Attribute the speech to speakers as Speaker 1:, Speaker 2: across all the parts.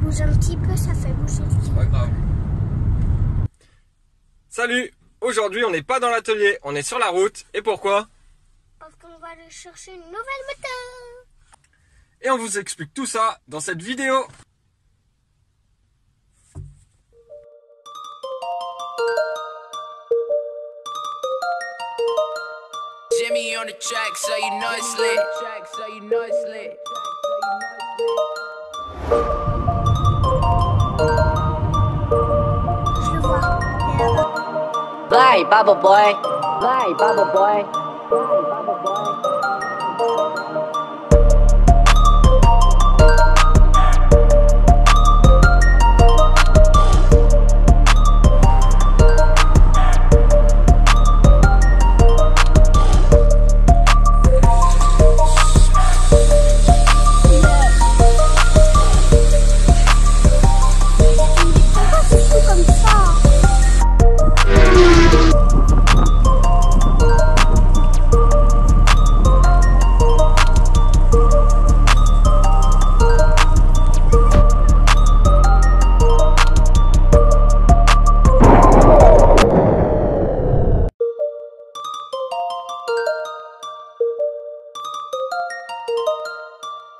Speaker 1: bouge un petit peu, ça fait bouger le petit.
Speaker 2: Pas grave. Salut! Aujourd'hui, on n'est pas dans l'atelier, on est sur la route. Et pourquoi?
Speaker 1: Parce qu'on va aller chercher une nouvelle moto.
Speaker 2: Et on vous explique tout ça dans cette vidéo.
Speaker 3: Jimmy on the track, so you know it's lit.
Speaker 1: Je le vois. Il est là-bas.
Speaker 4: Bye, Bubble Boy. Bye, Bubble Boy. Bye, Bubble Boy.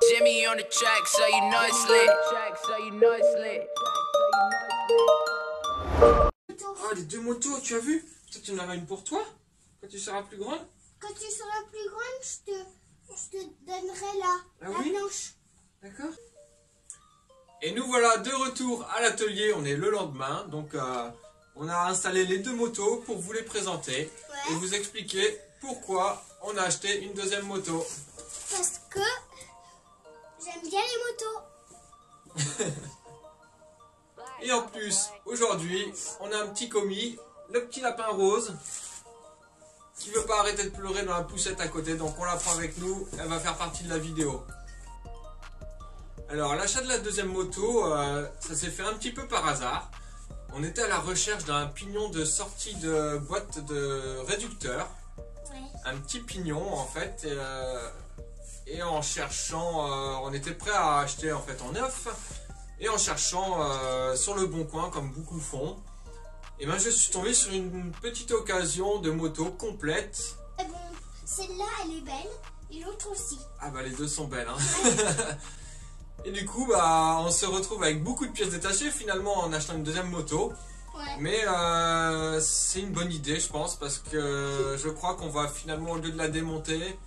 Speaker 3: Jimmy on the track, so you know it's lit.
Speaker 2: Ah, les deux motos, tu as vu? Toi, tu en auras une pour toi? Quand tu seras plus grande?
Speaker 1: Quand tu seras plus grande, je te donnerai la
Speaker 2: oui
Speaker 1: planche.
Speaker 2: D'accord. Et nous voilà de retour à l'atelier, on est le lendemain. Donc, on a installé les deux motos pour vous les présenter. Et vous expliquer pourquoi on a acheté une deuxième moto.
Speaker 1: Parce que j'aime bien les motos.
Speaker 2: Et en plus, aujourd'hui, on a un petit commis, le petit lapin rose, qui veut pas arrêter de pleurer dans la poussette à côté, donc on la prend avec nous, elle va faire partie de la vidéo. Alors, l'achat de la deuxième moto, ça s'est fait un petit peu par hasard. On était à la recherche d'un pignon de sortie de boîte de réducteur.
Speaker 1: Ouais.
Speaker 2: Un petit pignon, en fait, et en cherchant, on était prêt à acheter en fait en neuf. Et en cherchant sur le bon coin, comme beaucoup font, et ben je suis tombé sur une petite occasion de moto complète.
Speaker 1: Et bon, celle-là, elle est belle, et l'autre aussi.
Speaker 2: Ah bah les deux sont belles, hein. Et du coup, bah on se retrouve avec beaucoup de pièces détachées finalement en achetant une deuxième moto.
Speaker 1: Ouais.
Speaker 2: Mais c'est une bonne idée, je pense, parce que je crois qu'on va finalement, au lieu de la démonter,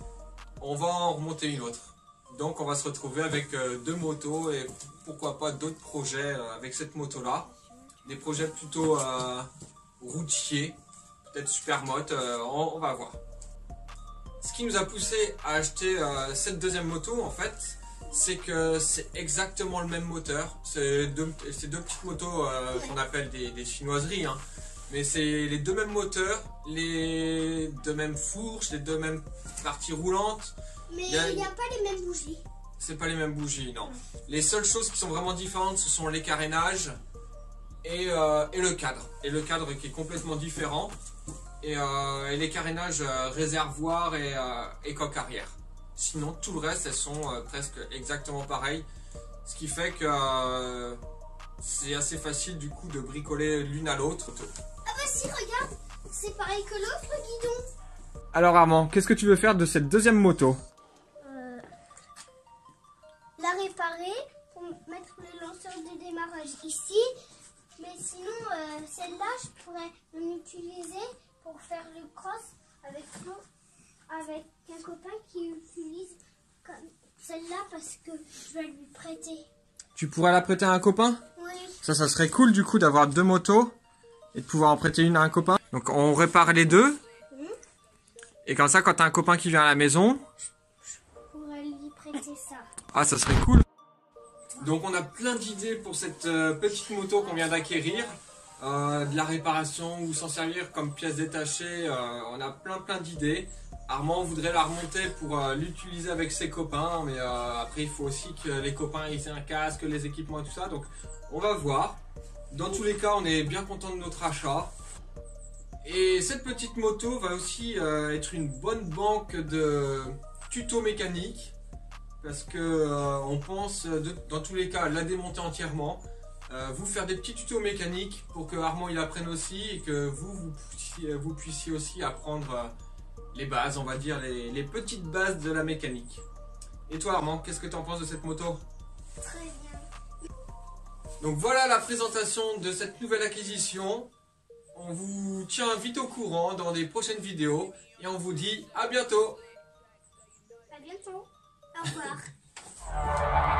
Speaker 2: on va en remonter une autre. Donc on va se retrouver avec deux motos et pourquoi pas d'autres projets avec cette moto là. Des projets plutôt routiers, peut-être supermoto, on va voir. Ce qui nous a poussé à acheter cette deuxième moto en fait, c'est que c'est exactement le même moteur. C'est deux petites motos qu'on appelle des chinoiseries, hein. Mais c'est les deux mêmes moteurs, les deux mêmes fourches, les deux mêmes parties roulantes.
Speaker 1: Mais il n'y a pas les mêmes bougies.
Speaker 2: C'est pas les mêmes bougies, non. Les seules choses qui sont vraiment différentes, ce sont les carénages et le cadre. Et le cadre qui est complètement différent. Et les carénages réservoir et coque arrière. Sinon, tout le reste, elles sont presque exactement pareilles. Ce qui fait que c'est assez facile du coup de bricoler l'une à l'autre.
Speaker 1: Ah bah si, regarde, c'est pareil que l'autre, le guidon.
Speaker 2: Alors Armand, qu'est-ce que tu veux faire de cette deuxième moto?
Speaker 1: La réparer pour mettre le lanceur de démarrage ici. Mais sinon, celle-là, je pourrais l'utiliser pour faire le cross avec un copain qui utilise comme celle-là parce que je vais lui prêter.
Speaker 2: Tu pourrais la prêter à un copain?
Speaker 1: Oui.
Speaker 2: Ça serait cool du coup d'avoir deux motos et de pouvoir en prêter une à un copain. Donc on répare les deux. Et comme ça, quand t'as un copain qui vient à la maison,
Speaker 1: Je pourrais lui prêter ça.
Speaker 2: ah, ça serait cool. Donc on a plein d'idées pour cette petite moto qu'on vient d'acquérir. De la réparation ou s'en servir comme pièce détachée. On a plein d'idées. Armand voudrait la remonter pour l'utiliser avec ses copains. Mais après il faut aussi que les copains aient un casque, les équipements et tout ça. Donc on va voir. Dans tous les cas, on est bien content de notre achat. Et cette petite moto va aussi être une bonne banque de tutos mécaniques. parce que on pense dans tous les cas la démonter entièrement, vous faire des petits tutos mécaniques pour que Armand il apprenne aussi et que vous puissiez aussi apprendre les bases, on va dire les petites bases de la mécanique. Et toi Armand, qu'est-ce que tu en penses de cette moto?
Speaker 1: Très bien.
Speaker 2: Donc voilà la présentation de cette nouvelle acquisition. On vous tient vite au courant dans des prochaines vidéos et on vous dit à bientôt.
Speaker 1: À bientôt. Au revoir.